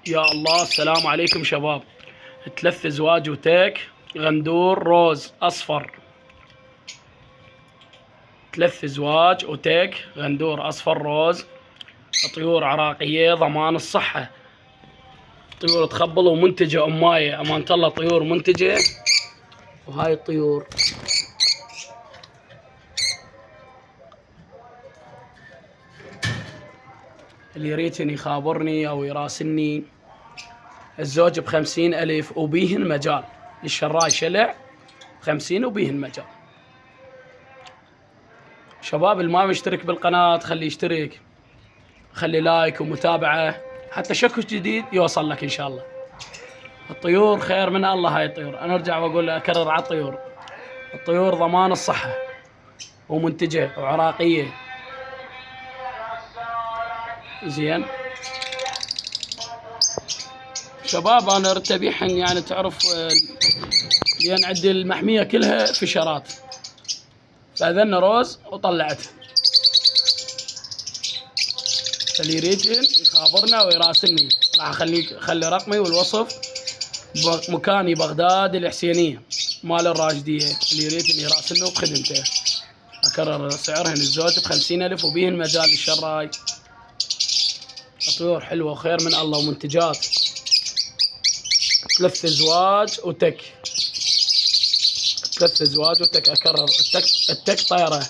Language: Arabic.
يا الله، السلام عليكم شباب. 3 ازواج وتيك غندور روز اصفر. 3 ازواج وتيك غندور اصفر روز. طيور عراقية ضمان الصحة. طيور تخبل ومنتجة أماية، أمانة الله طيور منتجة. وهاي الطيور اللي يريد يخابرني أو يراسلني. الزوج ب50,000 وبيهن مجال للشراي شلع 50 وبيهن مجال. شباب اللي ما مشترك بالقناة خليه يشترك، خلي لايك ومتابعة حتى شكل جديد يوصل لك إن شاء الله. الطيور خير من الله. هاي الطيور أنا أرجع وأقول أكرر على الطيور. الطيور ضمان الصحة ومنتجة وعراقية. زين شباب، أنا ارتبيحن يعني تعرف لأن عندي المحمية كلها فشرات، فأذن روز وطلعتها. اللي يريدن يخابرنا ويراسلني راح أخلي رقمي والوصف مكاني بغداد الحسينية مال الراشدية. اللي يريدن يراسلني وبخدمته. أكرر سعرهن الزوج ب50,000 وبيهن مجال للشراي. طيور حلوة وخير من الله ومنتجات. 3 ازواج وتك. 3 ازواج وتك. أكرر التك طيرة.